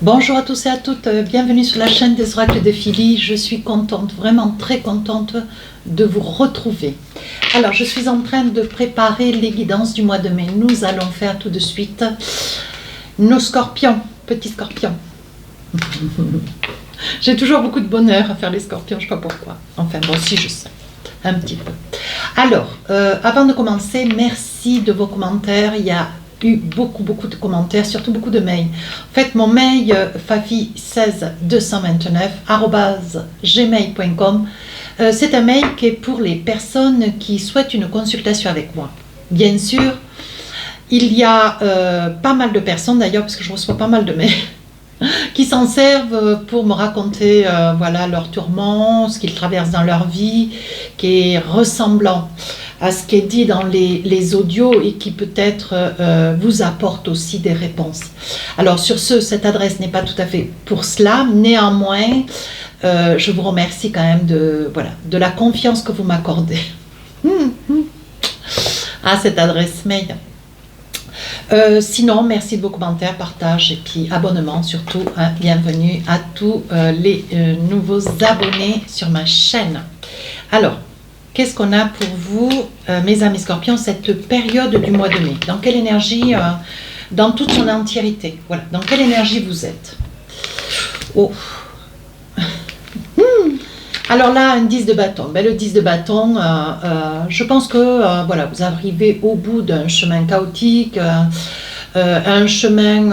Bonjour à tous et à toutes, bienvenue sur la chaîne des oracles de Philly. Je suis contente, vraiment très contente de vous retrouver. Alors, je suis en train de préparer les guidances du mois de mai. Nous allons faire tout de suite nos scorpions, petits scorpions. J'ai toujours beaucoup de bonheur à faire les scorpions, je ne sais pas pourquoi. Enfin, bon, si je sais, un petit peu. Alors, avant de commencer, merci de vos commentaires. Il y a eu beaucoup de commentaires, surtout beaucoup de mails. En fait, mon mail fafi16229@gmail.com, c'est un mail qui est pour les personnes qui souhaitent une consultation avec moi. Bien sûr, il y a pas mal de personnes d'ailleurs, parce que je reçois pas mal de mails, qui s'en servent pour me raconter voilà, leurs tourments, ce qu'ils traversent dans leur vie, qui est ressemblant à ce qui est dit dans les audios et qui peut-être vous apporte aussi des réponses. Alors sur ce, cette adresse n'est pas tout à fait pour cela, néanmoins, je vous remercie quand même de la confiance que vous m'accordez à cette adresse mail. Sinon, merci de vos commentaires, partage et puis abonnement surtout. Hein, bienvenue à tous les nouveaux abonnés sur ma chaîne. Alors, qu'est-ce qu'on a pour vous, mes amis scorpions, cette période du mois de mai? Dans quelle énergie, dans toute son entièreté? Voilà, dans quelle énergie vous êtes? Oh. Alors là, un 10 de bâton. Ben, le 10 de bâton, je pense que voilà, vous arrivez au bout d'un chemin chaotique, un chemin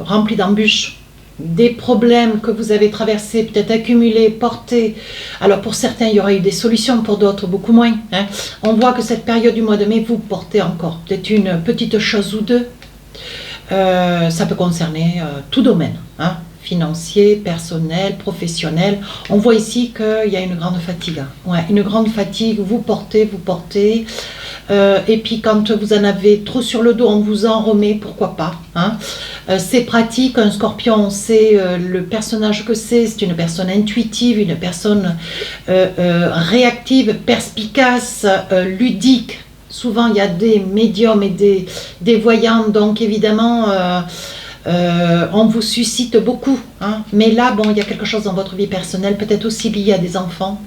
rempli d'embûches, des problèmes que vous avez traversés, peut-être accumulés, portés. Alors pour certains, il y aura eu des solutions, pour d'autres, beaucoup moins. Hein. On voit que cette période du mois de mai, vous portez encore peut-être une petite chose ou deux. Ça peut concerner tout domaine, hein. Financier, personnel, professionnel. On voit ici qu'il y a une grande fatigue. Ouais, une grande fatigue, vous portez. Et puis quand vous en avez trop sur le dos, on vous en remet, pourquoi pas. Hein. C'est pratique, un scorpion, c'est le personnage que c'est une personne intuitive, une personne réactive, perspicace, ludique. Souvent il y a des médiums et des voyants, donc évidemment on vous suscite beaucoup, hein. Mais là, bon, il y a quelque chose dans votre vie personnelle, peut-être aussi lié à des enfants,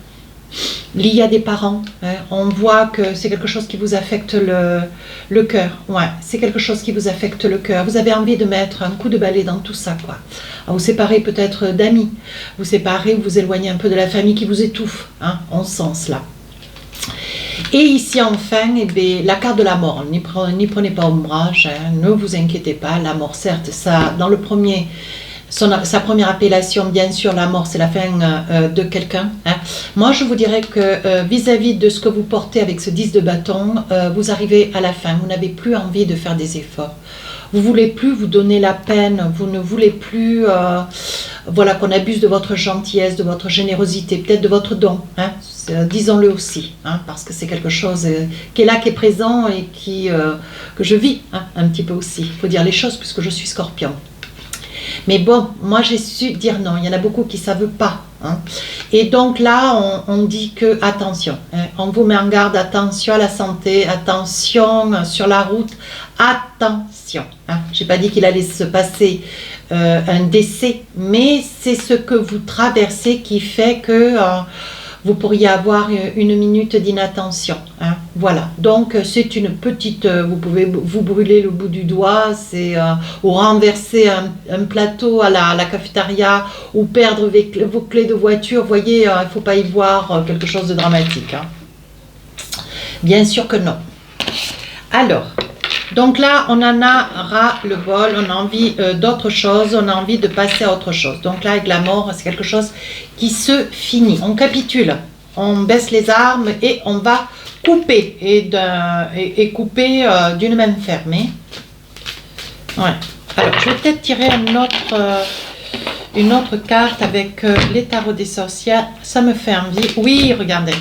lié à des parents, hein. On voit que c'est quelque chose qui vous affecte le cœur, ouais, c'est quelque chose qui vous affecte le cœur. Vous avez envie de mettre un coup de balai dans tout ça, quoi. Alors, vous séparez peut-être d'amis, vous séparez, vous éloignez un peu de la famille qui vous étouffe, hein, en ce sens-là. Et ici enfin, eh bien, la carte de la mort, n'y prenez pas ombrage, hein, ne vous inquiétez pas, la mort certes, ça, dans sa première appellation, bien sûr, la mort c'est la fin de quelqu'un. Hein. Moi je vous dirais que vis-à-vis de ce que vous portez avec ce 10 de bâton, vous arrivez à la fin, vous n'avez plus envie de faire des efforts. Vous ne voulez plus vous donner la peine, vous ne voulez plus voilà, qu'on abuse de votre gentillesse, de votre générosité, peut-être de votre don, hein, disons-le aussi, hein, parce que c'est quelque chose qui est là, qui est présent et que je vis, hein, un petit peu aussi. Il faut dire les choses puisque je suis scorpion. Mais bon, moi j'ai su dire non, il y en a beaucoup qui ne savent pas. Hein. Et donc là, on dit que attention, hein, on vous met en garde, attention à la santé, attention sur la route, attention. Hein. Je n'ai pas dit qu'il allait se passer un décès, mais c'est ce que vous traversez qui fait que vous pourriez avoir une minute d'inattention. Hein. Voilà, donc c'est une petite, vous pouvez vous brûler le bout du doigt, ou renverser un plateau à la cafétéria, ou perdre vos clés de voiture. Vous voyez, il ne faut pas y voir quelque chose de dramatique. Hein. Bien sûr que non. Alors, donc là, on en a ras-le-bol, on a envie d'autre chose, on a envie de passer à autre chose. Donc là, avec la mort, c'est quelque chose qui se finit. On capitule, on baisse les armes et on va couper, et couper d'une main fermée. Ouais. Alors, je vais peut-être tirer une autre carte avec les tarots des sorcières. Ça me fait envie. Oui, regardez.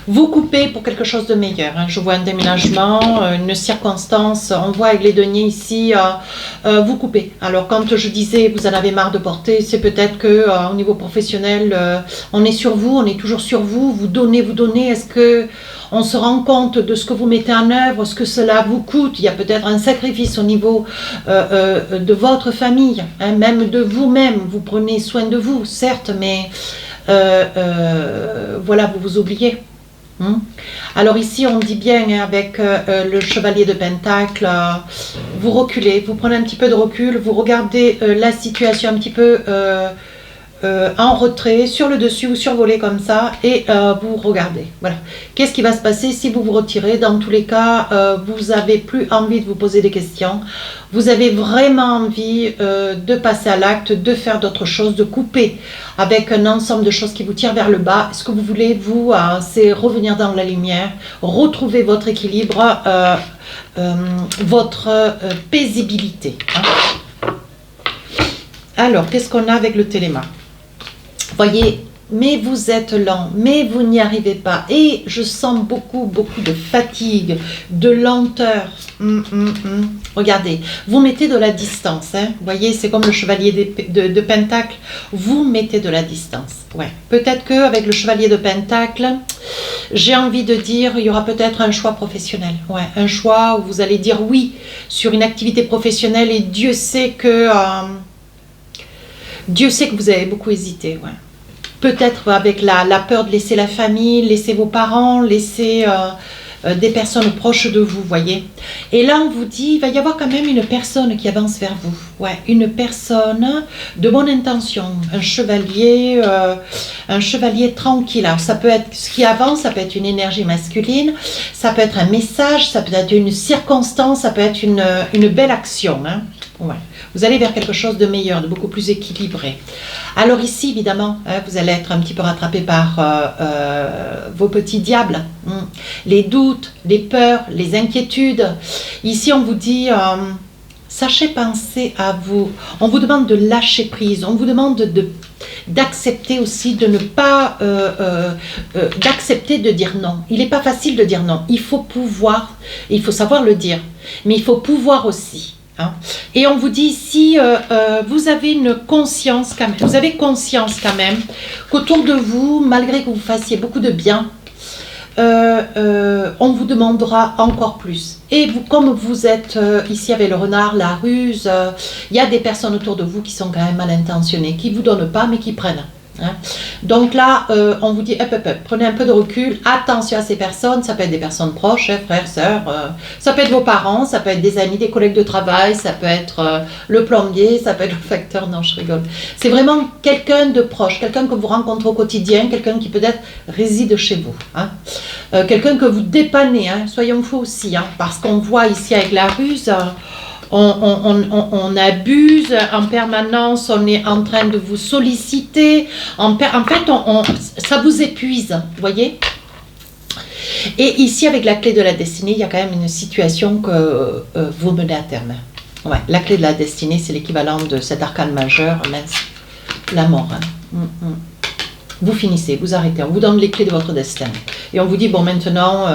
Vous coupez pour quelque chose de meilleur. Hein. Je vois un déménagement, une circonstance. On voit avec les deniers ici, vous coupez. Alors quand je disais vous en avez marre de porter, c'est peut-être que au niveau professionnel, on est sur vous, on est toujours sur vous. Vous donnez, vous donnez. Est-ce que on se rend compte de ce que vous mettez en œuvre, ce que cela vous coûte? Il y a peut-être un sacrifice au niveau de votre famille, hein, même de vous-même. Vous prenez soin de vous, certes, mais voilà, vous vous oubliez. Alors ici on dit bien hein, avec le chevalier de Pentacle, vous reculez, vous prenez un petit peu de recul, vous regardez la situation un petit peu en retrait, sur le dessus ou survolé comme ça, et vous regardez. Voilà. Qu'est-ce qui va se passer si vous vous retirez? Dans tous les cas, vous n'avez plus envie de vous poser des questions. Vous avez vraiment envie de passer à l'acte, de faire d'autres choses, de couper avec un ensemble de choses qui vous tirent vers le bas. Ce que vous voulez, vous, c'est revenir dans la lumière, retrouver votre équilibre, votre paisibilité. Hein. Alors, qu'est-ce qu'on a avec le téléma? Voyez, mais vous êtes lent, mais vous n'y arrivez pas. Et je sens beaucoup de fatigue, de lenteur. Regardez, vous mettez de la distance. Hein. Vous voyez, c'est comme le chevalier de Pentacle. Vous mettez de la distance. Ouais. Peut-être qu'avec le chevalier de Pentacle, j'ai envie de dire, il y aura peut-être un choix professionnel. Ouais, un choix où vous allez dire oui sur une activité professionnelle et Dieu sait que vous avez beaucoup hésité. Ouais. Peut-être avec la peur de laisser la famille, laisser vos parents, laisser des personnes proches de vous, voyez. Et là, on vous dit, il va y avoir quand même une personne qui avance vers vous. Ouais, une personne de bonne intention, un chevalier tranquille. Alors, ça peut être ce qui avance, ça peut être une énergie masculine, ça peut être un message, ça peut être une circonstance, ça peut être une belle action. Hein. Ouais. Vous allez vers quelque chose de meilleur, de beaucoup plus équilibré. Alors ici, évidemment, hein, vous allez être un petit peu rattrapé par vos petits diables. Les doutes, les peurs, les inquiétudes. Ici, on vous dit, sachez penser à vous. On vous demande de lâcher prise. On vous demande d'accepter aussi, de ne pas... d'accepter de dire non. Il n'est pas facile de dire non. Il faut pouvoir, il faut savoir le dire. Mais il faut pouvoir aussi. Hein. Et on vous dit ici, vous avez une conscience quand même, vous avez conscience quand même qu'autour de vous, malgré que vous fassiez beaucoup de bien, on vous demandera encore plus. Et vous, comme vous êtes ici avec le renard, la ruse, il y a des personnes autour de vous qui sont quand même mal intentionnées, qui ne vous donnent pas mais qui prennent. Hein. Donc là, on vous dit, prenez un peu de recul, attention à ces personnes, ça peut être des personnes proches, hein, frères, sœurs, ça peut être vos parents, ça peut être des amis, des collègues de travail, ça peut être le plombier, ça peut être le facteur, non je rigole. C'est vraiment quelqu'un de proche, quelqu'un que vous rencontrez au quotidien, quelqu'un qui peut-être réside chez vous, hein. Quelqu'un que vous dépannez, hein, soyons fous aussi, hein, parce qu'on voit ici avec la ruse... On abuse en permanence, on est en train de vous solliciter, en fait ça vous épuise, vous voyez. Et ici avec la clé de la destinée, il y a quand même une situation que vous menez à terme. Ouais, la clé de la destinée, c'est l'équivalent de cet arcane majeur, mince, la mort. Hein. Vous finissez, vous arrêtez, on vous donne les clés de votre destin. Et on vous dit, bon maintenant,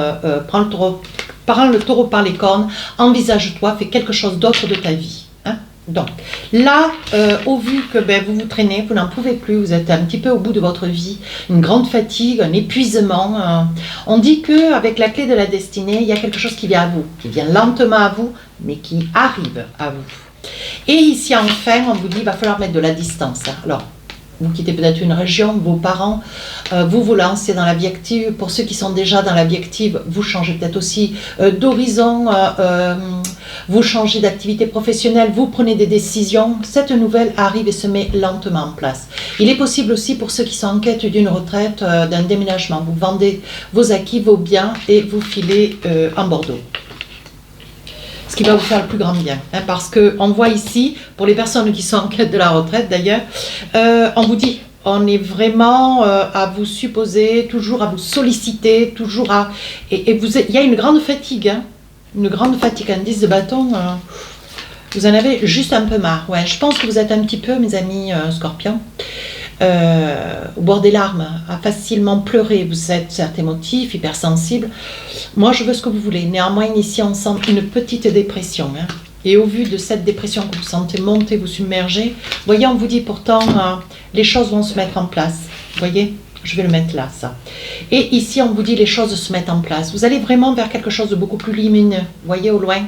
prends le taureau par les cornes, envisage-toi, fais quelque chose d'autre de ta vie. Hein. Donc, là, au vu que vous vous traînez, vous n'en pouvez plus, vous êtes un petit peu au bout de votre vie, une grande fatigue, un épuisement, on dit qu'avec la clé de la destinée, il y a quelque chose qui vient à vous, qui vient lentement à vous, mais qui arrive à vous. Et ici, enfin, on vous dit, il va falloir mettre de la distance. Alors, vous quittez peut-être une région, vos parents, vous vous lancez dans la vie active. Pour ceux qui sont déjà dans la vie active, vous changez peut-être aussi d'horizon, vous changez d'activité professionnelle, vous prenez des décisions. Cette nouvelle arrive et se met lentement en place. Il est possible aussi pour ceux qui sont en quête d'une retraite, d'un déménagement. Vous vendez vos acquis, vos biens et vous filez en Bordeaux. Ce qui va vous faire le plus grand bien. Hein, parce qu'on voit ici, pour les personnes qui sont en quête de la retraite d'ailleurs, on vous dit, on est vraiment à vous supposer, toujours à vous solliciter, toujours à... Et il y a une grande fatigue, hein, une grande fatigue, un 10 de bâton, vous en avez juste un peu marre. Ouais, je pense que vous êtes un petit peu, mes amis scorpions, au bord des larmes, à facilement pleurer, vous êtes émotif, hypersensible. Moi, je veux ce que vous voulez. Néanmoins, ici, on sent une petite dépression. Hein. Et au vu de cette dépression que vous sentez monter, vous submerger, voyez, on vous dit pourtant, les choses vont se mettre en place. Vous voyez, je vais le mettre là, ça. Et ici, on vous dit les choses se mettent en place. Vous allez vraiment vers quelque chose de beaucoup plus lumineux. Vous voyez, au loin.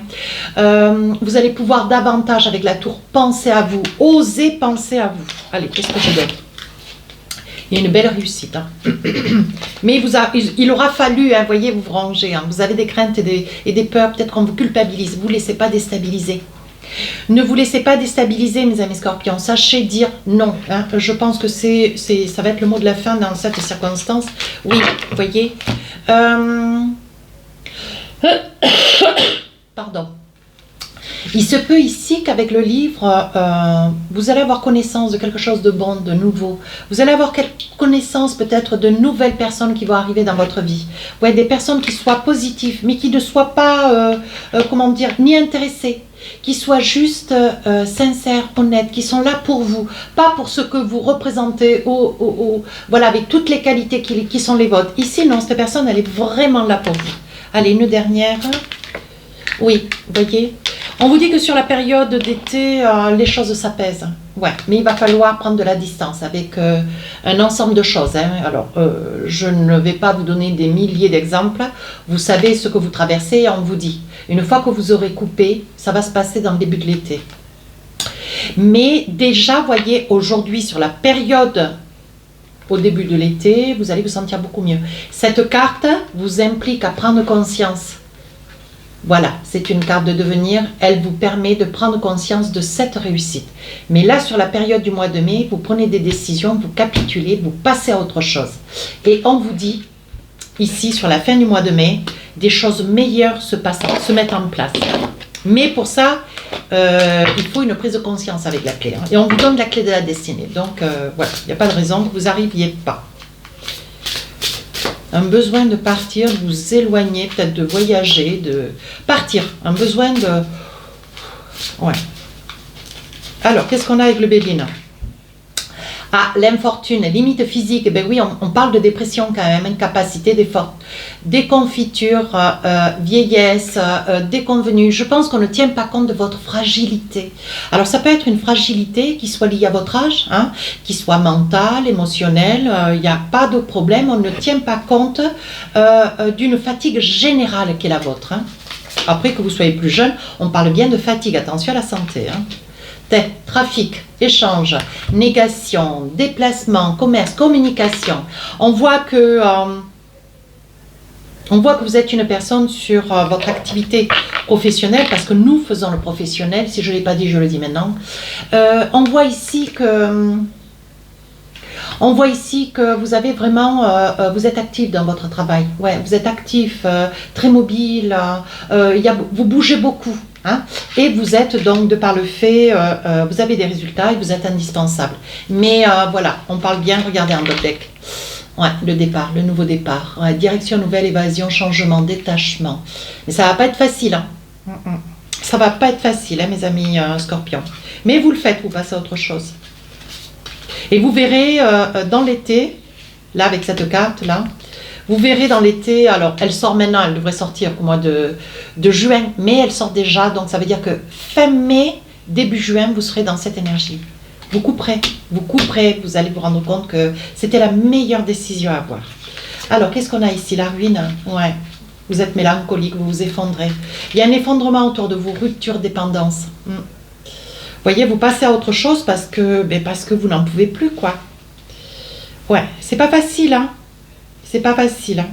Vous allez pouvoir davantage, avec la tour, penser à vous. Osez penser à vous. Allez, qu'est-ce que je donne? Il y a une belle réussite. Hein. Mais il aura fallu, hein, voyez, vous ranger. Hein. Vous avez des craintes et des peurs. Peut-être qu'on vous culpabilise. Vous ne laissez pas déstabiliser. Ne vous laissez pas déstabiliser, mes amis scorpions. Sachez dire non. Hein. Je pense que ça va être le mot de la fin dans cette circonstance. Oui, vous voyez. Pardon. Il se peut ici qu'avec le livre, vous allez avoir connaissance de quelque chose de bon, de nouveau. Vous allez avoir connaissance peut-être de nouvelles personnes qui vont arriver dans votre vie. Ouais, des personnes qui soient positives, mais qui ne soient pas, comment dire, ni intéressées, qui soient juste sincères, honnêtes, qui sont là pour vous, pas pour ce que vous représentez, voilà, avec toutes les qualités qui sont les vôtres. Ici, non, cette personne, elle est vraiment là pour vous. Allez, une dernière. Oui, vous voyez. On vous dit que sur la période d'été, les choses s'apaisent. Ouais, mais il va falloir prendre de la distance avec un ensemble de choses. Hein. Alors, je ne vais pas vous donner des milliers d'exemples. Vous savez ce que vous traversez et on vous dit. Une fois que vous aurez coupé, ça va se passer dans le début de l'été. Mais déjà, voyez, aujourd'hui, sur la période au début de l'été, vous allez vous sentir beaucoup mieux. Cette carte vous implique à prendre conscience. Voilà, c'est une carte de devenir, elle vous permet de prendre conscience de cette réussite. Mais là, sur la période du mois de mai, vous prenez des décisions, vous capitulez, vous passez à autre chose. Et on vous dit, ici, sur la fin du mois de mai, des choses meilleures se mettent en place. Mais pour ça, il faut une prise de conscience avec la clé. Hein. Et on vous donne la clé de la destinée. Donc, voilà, il n'y a pas de raison que vous n'arriviez pas. Un besoin de partir, de vous éloigner, peut-être de voyager, de partir. Un besoin de... Ouais. Alors, qu'est-ce qu'on a avec le Béline? Ah, l'infortune, limite physique. Eh bien oui, on parle de dépression quand même, incapacité d'effort, déconfiture, vieillesse, déconvenue. Je pense qu'on ne tient pas compte de votre fragilité. Alors ça peut être une fragilité qui soit liée à votre âge, hein, qui soit mentale, émotionnelle. Il n'y a pas de problème. On ne tient pas compte d'une fatigue générale qui est la vôtre. Hein. Après que vous soyez plus jeune, on parle bien de fatigue. Attention à la santé. Hein. Trafic, échange, négation, déplacement, commerce, communication. On voit que vous êtes une personne sur votre activité professionnelle, parce que nous faisons le professionnel, si je ne l'ai pas dit, je le dis maintenant. On voit ici que vous avez vraiment, vous êtes actif dans votre travail. Ouais, vous êtes actif, très mobile, vous bougez beaucoup. Hein? Et vous êtes donc, de par le fait, vous avez des résultats et vous êtes indispensable. Mais voilà, on parle bien, regardez en deck. Ouais, le départ, le nouveau départ. Ouais, direction, nouvelle, évasion, changement, détachement. Mais ça va pas être facile. Hein? Ça va pas être facile, hein, mes amis scorpions. Mais vous le faites, vous passez à autre chose. Et vous verrez dans l'été, là avec cette carte là, vous verrez dans l'été, alors elle sort maintenant, elle devrait sortir au mois de juin, mais elle sort déjà, donc ça veut dire que fin mai, début juin, vous serez dans cette énergie. Vous couperez, vous allez vous rendre compte que c'était la meilleure décision à avoir. Alors, qu'est-ce qu'on a ici? La ruine. Ouais, vous êtes mélancolique, vous vous effondrez. Il y a un effondrement autour de vous, rupture, dépendance. Vous voyez, vous passez à autre chose parce que vous n'en pouvez plus, quoi. Ouais, c'est pas facile, hein. C'est pas facile. Hein.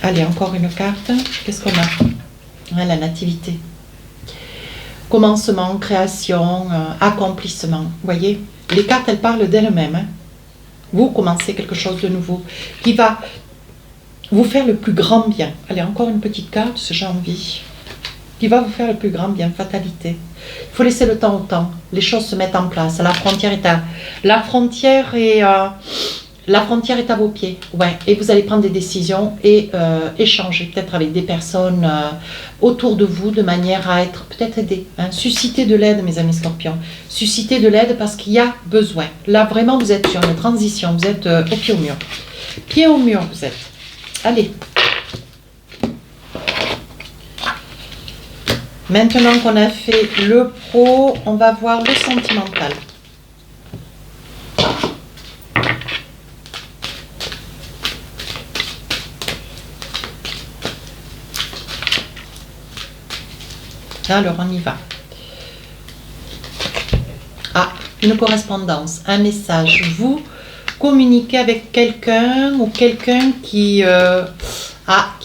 Allez, encore une carte. Qu'est-ce qu'on a? Ouais, la nativité. Commencement, création, accomplissement. Vous voyez, les cartes, elles parlent d'elles-mêmes. Hein. Vous commencez quelque chose de nouveau qui va vous faire le plus grand bien. Allez, encore une petite carte, ce j'ai envie. Qui va vous faire le plus grand bien, fatalité. Il faut laisser le temps au temps. Les choses se mettent en place. La frontière est La frontière est à vos pieds, ouais. Et vous allez prendre des décisions et échanger peut-être avec des personnes autour de vous de manière à être peut-être aidé. Hein. Susciter de l'aide, mes amis scorpions. Susciter de l'aide parce qu'il y a besoin. Là, vraiment, vous êtes sur une transition. Vous êtes au pied au mur. Pied au mur, vous êtes. Allez. Maintenant qu'on a fait le pro, on va voir le sentimental. Alors, on y va. Ah, une correspondance, un message. Vous communiquez avec quelqu'un ou quelqu'un qui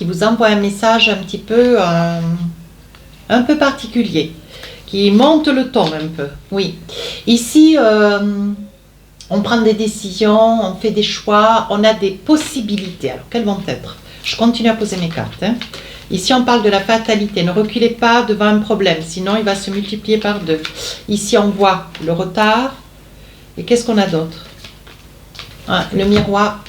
vous envoie un message un peu particulier, qui monte le ton un peu. Oui. Ici, on prend des décisions, on fait des choix, on a des possibilités. Alors, quelles vont être? Je continue à poser mes cartes. Hein. Ici, on parle de la fatalité. Ne reculez pas devant un problème, sinon il va se multiplier par 2. Ici, on voit le retard. Et qu'est-ce qu'on a d'autre? Ah, le miroir.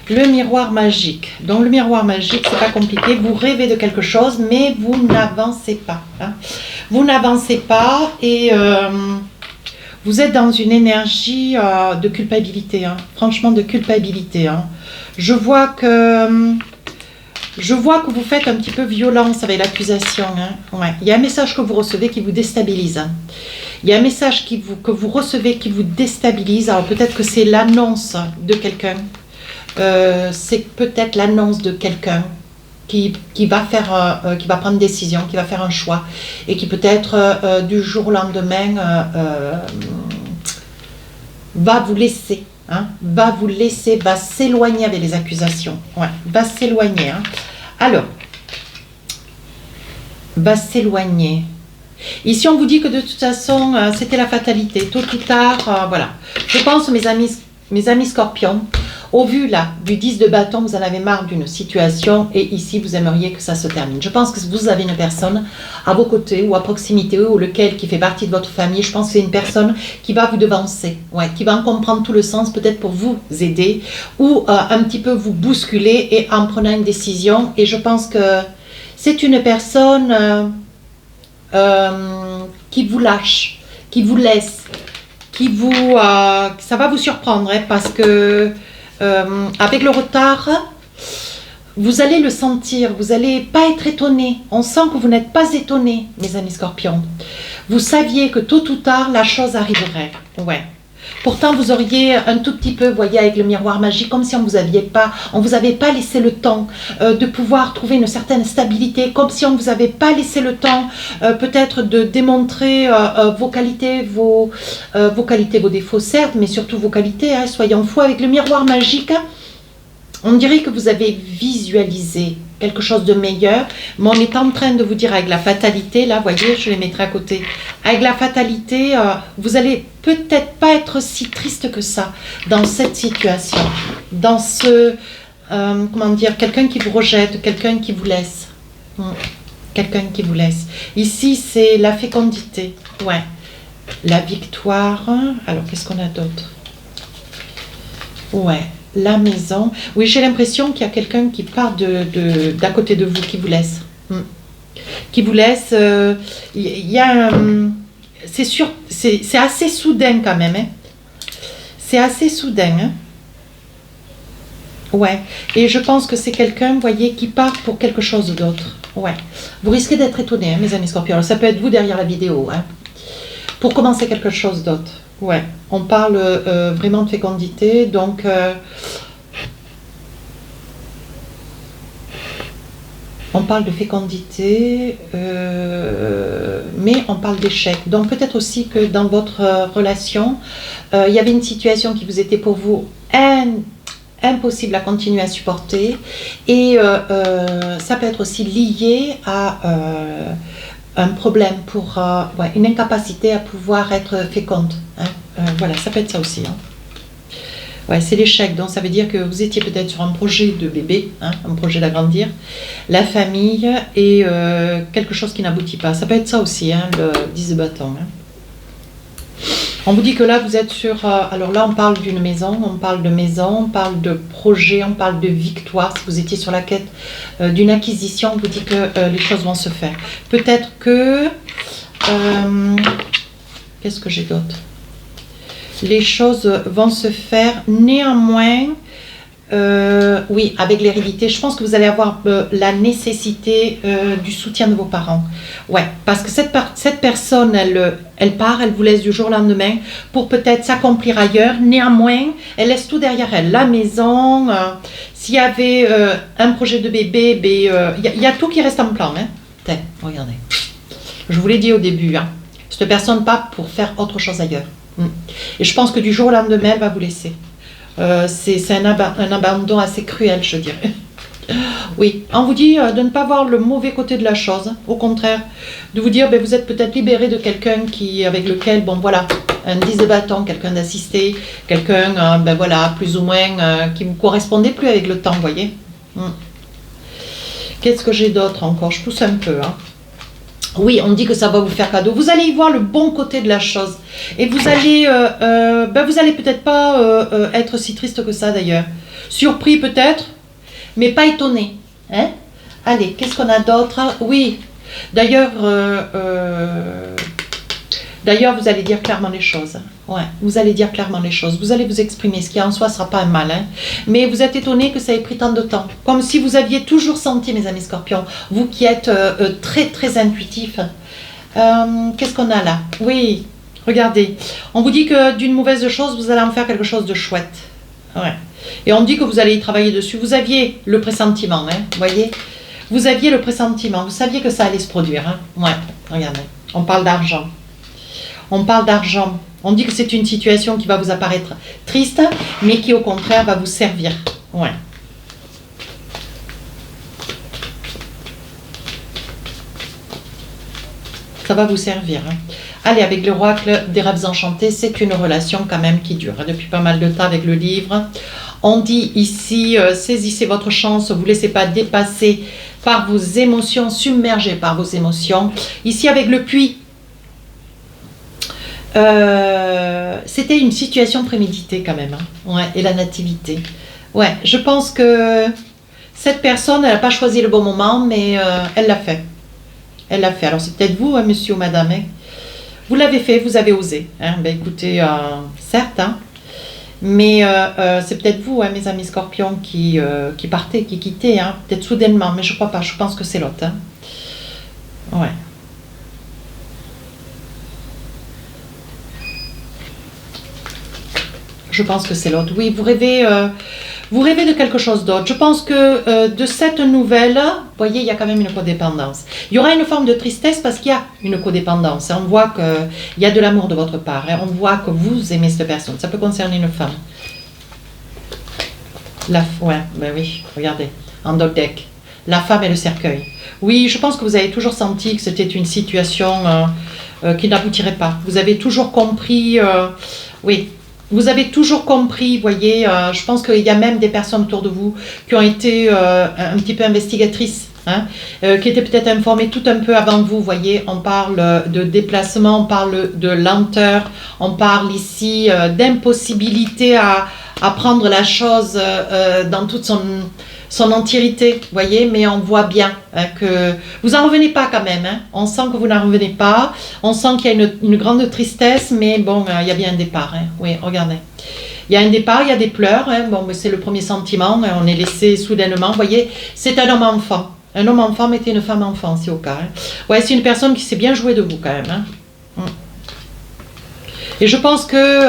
Le miroir magique. Donc, le miroir magique, c'est pas compliqué. Vous rêvez de quelque chose, mais vous n'avancez pas. Hein. Vous n'avancez pas et vous êtes dans une énergie de culpabilité. Hein. Franchement, de culpabilité. Hein. Je vois que vous faites un petit peu violence avec l'accusation. Hein. Ouais. Il y a un message que vous recevez qui vous déstabilise. Hein. Il y a un message que vous recevez qui vous déstabilise. Alors peut-être que c'est l'annonce de quelqu'un. C'est peut-être l'annonce de quelqu'un qui va prendre une décision, qui va faire un choix. Et qui peut-être du jour au lendemain va vous laisser. Hein, va s'éloigner avec les accusations. Ouais, va s'éloigner. Hein. Alors, va s'éloigner. Ici, on vous dit que de toute façon, c'était la fatalité. Tôt ou tard, voilà. Je pense, mes amis scorpions, au vu là du 10 de bâton, vous en avez marre d'une situation et ici, vous aimeriez que ça se termine. Je pense que vous avez une personne à vos côtés ou à proximité ou lequel qui fait partie de votre famille. Je pense que c'est une personne qui va vous devancer, ouais, qui va en comprendre tout le sens peut-être pour vous aider ou un petit peu vous bousculer et en prenant une décision. Et je pense que c'est une personne qui vous lâche, qui vous laisse, ça va vous surprendre hein, parce que avec le retard, vous allez le sentir, vous n'allez pas être étonné. On sent que vous n'êtes pas étonné, mes amis scorpions. Vous saviez que tôt ou tard, la chose arriverait. Ouais. Pourtant, vous auriez un tout petit peu, vous voyez, avec le miroir magique, comme si on vous avait pas laissé le temps de pouvoir trouver une certaine stabilité, comme si on vous avait pas laissé le temps peut-être de démontrer vos qualités, vos défauts, certes, mais surtout vos qualités. Hein, soyons fous, avec le miroir magique, on dirait que vous avez visualisé quelque chose de meilleur, mais on est en train de vous dire avec la fatalité, là, vous voyez, je les mettrai à côté, avec la fatalité, vous allez peut-être pas être si triste que ça dans cette situation, dans ce, comment dire, quelqu'un qui vous rejette, quelqu'un qui vous laisse, quelqu'un qui vous laisse. Ici, c'est la fécondité, ouais, la victoire, alors qu'est-ce qu'on a d'autre? Ouais. La maison. Oui, j'ai l'impression qu'il y a quelqu'un qui part d'à côté de vous, qui vous laisse. Qui vous laisse. Il y a c'est sûr, c'est assez soudain quand même. Hein. C'est assez soudain. Hein. Ouais. Et je pense que c'est quelqu'un, vous voyez, qui part pour quelque chose d'autre. Ouais. Vous risquez d'être étonné, hein, mes amis scorpions. Alors, ça peut être vous derrière la vidéo. Hein. Pour commencer quelque chose d'autre. Ouais, on parle vraiment de fécondité, donc on parle de fécondité, mais on parle d'échec. Donc peut-être aussi que dans votre relation, il y avait une situation qui vous était pour vous impossible à continuer à supporter, et ça peut être aussi lié à un problème pour une incapacité à pouvoir être féconde. Hein. Voilà, ça peut être ça aussi. Hein. Ouais, c'est l'échec. Donc ça veut dire que vous étiez peut-être sur un projet de bébé, hein, un projet d'agrandir la famille et quelque chose qui n'aboutit pas. Ça peut être ça aussi, hein, le 10 de bâton. Hein. On vous dit que là, vous êtes sur... alors là, on parle d'une maison, on parle de maison, on parle de projet, on parle de victoire. Si vous étiez sur la quête d'une acquisition, on vous dit que les choses vont se faire. Peut-être que... qu'est-ce que j'ai d'autre? Les choses vont se faire. Néanmoins, oui, avec l'hérédité, je pense que vous allez avoir la nécessité du soutien de vos parents. Ouais, parce que cette personne, elle part, elle vous laisse du jour au lendemain pour peut-être s'accomplir ailleurs. Néanmoins, elle laisse tout derrière elle. La maison, s'il y avait un projet de bébé, il y a tout qui reste en plan. Hein. Tiens, regardez. Je vous l'ai dit au début. Hein. Cette personne part pour faire autre chose ailleurs. Et je pense que du jour au lendemain, elle va vous laisser. C'est un abandon assez cruel, je dirais. Oui, on vous dit de ne pas voir le mauvais côté de la chose, au contraire, de vous dire, vous êtes peut-être libéré de quelqu'un avec lequel, bon voilà, un 10 de bâton, quelqu'un d'assisté, quelqu'un, voilà, plus ou moins, qui ne vous correspondait plus avec le temps, vous voyez. Qu'est-ce que j'ai d'autre encore? Je pousse un peu, hein. Oui, on dit que ça va vous faire cadeau. Vous allez y voir le bon côté de la chose. Et vous allez peut-être pas être si triste que ça d'ailleurs. Surpris peut-être, mais pas étonné. Hein? Allez, qu'est-ce qu'on a d'autre? Oui, d'ailleurs, vous allez dire clairement les choses. Ouais, vous allez dire clairement les choses. Vous allez vous exprimer. Ce qui en soi ne sera pas un mal. Hein. Mais vous êtes étonné que ça ait pris tant de temps. Comme si vous aviez toujours senti, mes amis scorpions, vous qui êtes très très intuitifs. Qu'est-ce qu'on a là? Oui, regardez. On vous dit que d'une mauvaise chose, vous allez en faire quelque chose de chouette. Ouais. Et on dit que vous allez y travailler dessus. Vous aviez le pressentiment, hein, vous voyez? Vous aviez le pressentiment. Vous saviez que ça allait se produire. Hein. Ouais, regardez. On parle d'argent. On parle d'argent. On dit que c'est une situation qui va vous apparaître triste, mais qui au contraire va vous servir. Ouais. Ça va vous servir. Hein. Allez, avec l'oracle des rêves enchantés, c'est une relation quand même qui dure depuis pas mal de temps avec le livre. On dit ici, saisissez votre chance, vous ne laissez pas dépasser par vos émotions, submergé par vos émotions. Ici, avec le puits, c'était une situation préméditée quand même, hein. Ouais, et la nativité. Ouais, je pense que cette personne, elle n'a pas choisi le bon moment, mais elle l'a fait. Elle l'a fait. Alors c'est peut-être vous, hein, monsieur ou madame, hein. Vous l'avez fait, vous avez osé. Hein. Écoutez, certes, hein, mais c'est peut-être vous, hein, mes amis scorpions, qui partez, qui quittez, hein, peut-être soudainement, mais je ne crois pas, je pense que c'est l'autre. Hein. Ouais. Je pense que c'est l'autre. Oui, vous rêvez de quelque chose d'autre. Je pense que de cette nouvelle, vous voyez, il y a quand même une codépendance. Il y aura une forme de tristesse parce qu'il y a une codépendance. On voit qu'il y a de l'amour de votre part. On voit que vous aimez cette personne. Ça peut concerner une femme. Ouais, oui, regardez, en deck. La femme et le cercueil. Oui, je pense que vous avez toujours senti que c'était une situation qui n'aboutirait pas. Vous avez toujours compris, oui. Vous avez toujours compris, voyez, je pense qu'il y a même des personnes autour de vous qui ont été un petit peu investigatrices, hein, qui étaient peut-être informées tout un peu avant vous, voyez, on parle de déplacement, on parle de lenteur, on parle ici d'impossibilité à prendre la chose dans toute son entièreté, voyez, mais on voit bien hein, que vous n'en revenez pas quand même, hein. On sent que vous n'en revenez pas, on sent qu'il y a une grande tristesse, mais bon, il y a bien un départ, hein. Oui, regardez. Il y a un départ, il y a des pleurs, hein. Bon, mais c'est le premier sentiment, hein. On est laissé soudainement, voyez, c'est un homme-enfant. Un homme-enfant mettait une femme-enfant, c'est au cas. Hein. Ouais, c'est une personne qui s'est bien jouée de vous quand même, hein. Et je pense que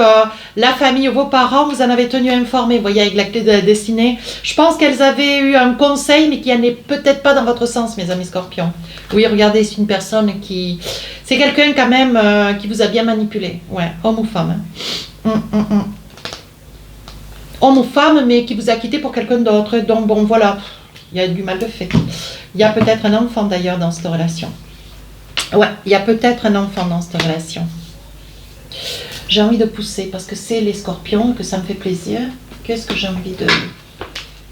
la famille, vos parents, vous en avez tenu informé, vous voyez, avec la clé de la destinée. Je pense qu'elles avaient eu un conseil, mais qui n'est peut-être pas dans votre sens, mes amis scorpions. Oui, regardez, c'est une personne qui... C'est quelqu'un quand même qui vous a bien manipulé. Ouais, homme ou femme. Hein. Homme ou femme, mais qui vous a quitté pour quelqu'un d'autre. Donc, bon, voilà, il y a du mal de fait. Il y a peut-être un enfant, d'ailleurs, dans cette relation. Ouais, il y a peut-être un enfant dans cette relation. J'ai envie de pousser parce que c'est les scorpions que ça me fait plaisir. Qu'est-ce que j'ai envie de...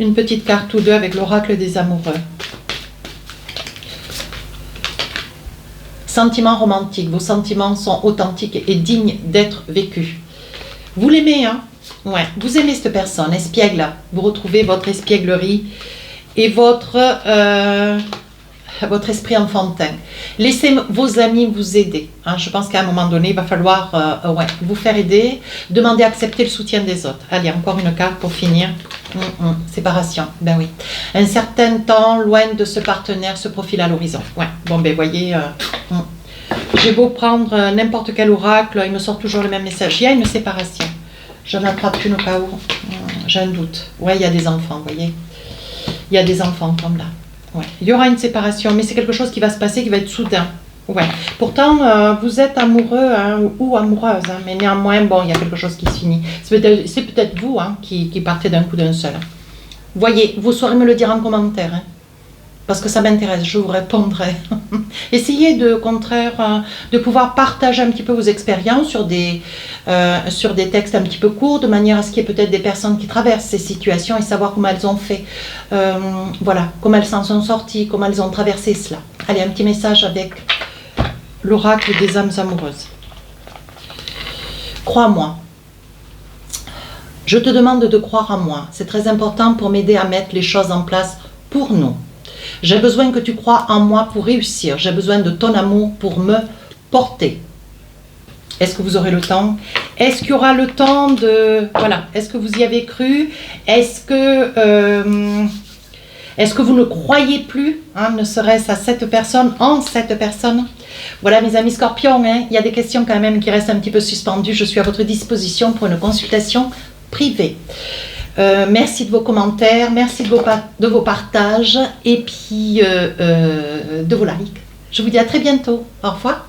Une petite carte ou deux avec l'oracle des amoureux. Sentiments romantiques, vos sentiments sont authentiques et dignes d'être vécus. Vous l'aimez, hein? Ouais, vous aimez cette personne, espiègle. Vous retrouvez votre espièglerie et votre esprit enfantin. Laissez vos amis vous aider. Hein. Je pense qu'à un moment donné, il va falloir vous faire aider. Demandez à accepter le soutien des autres. Allez, encore une carte pour finir. Séparation, ben oui. Un certain temps, loin de ce partenaire, se profile à l'horizon. Ouais, bon, ben voyez, j'ai beau prendre n'importe quel oracle, il me sort toujours le même message. Il y a une séparation. Je n'attrape une au cas où. J'ai un doute. Ouais, il y a des enfants, vous voyez. Il y a des enfants comme là. Ouais. Il y aura une séparation, mais c'est quelque chose qui va se passer, qui va être soudain. Ouais. Pourtant, vous êtes amoureux hein, ou amoureuse, hein, mais néanmoins, bon, il y a quelque chose qui se finit. C'est peut-être vous hein, qui partez d'un coup d'un seul. Voyez, vous saurez me le dire en commentaire, hein, parce que ça m'intéresse, je vous répondrai. Essayez de, au contraire, de pouvoir partager un petit peu vos expériences sur des textes un petit peu courts, de manière à ce qu'il y ait peut-être des personnes qui traversent ces situations et savoir comment elles ont fait, voilà, comment elles s'en sont sorties, comment elles ont traversé cela. Allez, un petit message avec l'oracle des âmes amoureuses. Crois-moi. Je te demande de croire en moi. C'est très important pour m'aider à mettre les choses en place pour nous. J'ai besoin que tu crois en moi pour réussir. J'ai besoin de ton amour pour me porter. Est-ce que vous aurez le temps? Est-ce qu'il y aura le temps de... Voilà. Est-ce que vous y avez cru? Est-ce que vous ne croyez plus, hein, ne serait-ce à cette personne, en cette personne? Voilà mes amis scorpions, hein, il y a des questions quand même qui restent un petit peu suspendues. Je suis à votre disposition pour une consultation privée. Merci de vos commentaires, merci de vos partages et puis de vos likes. Je vous dis à très bientôt. Au revoir.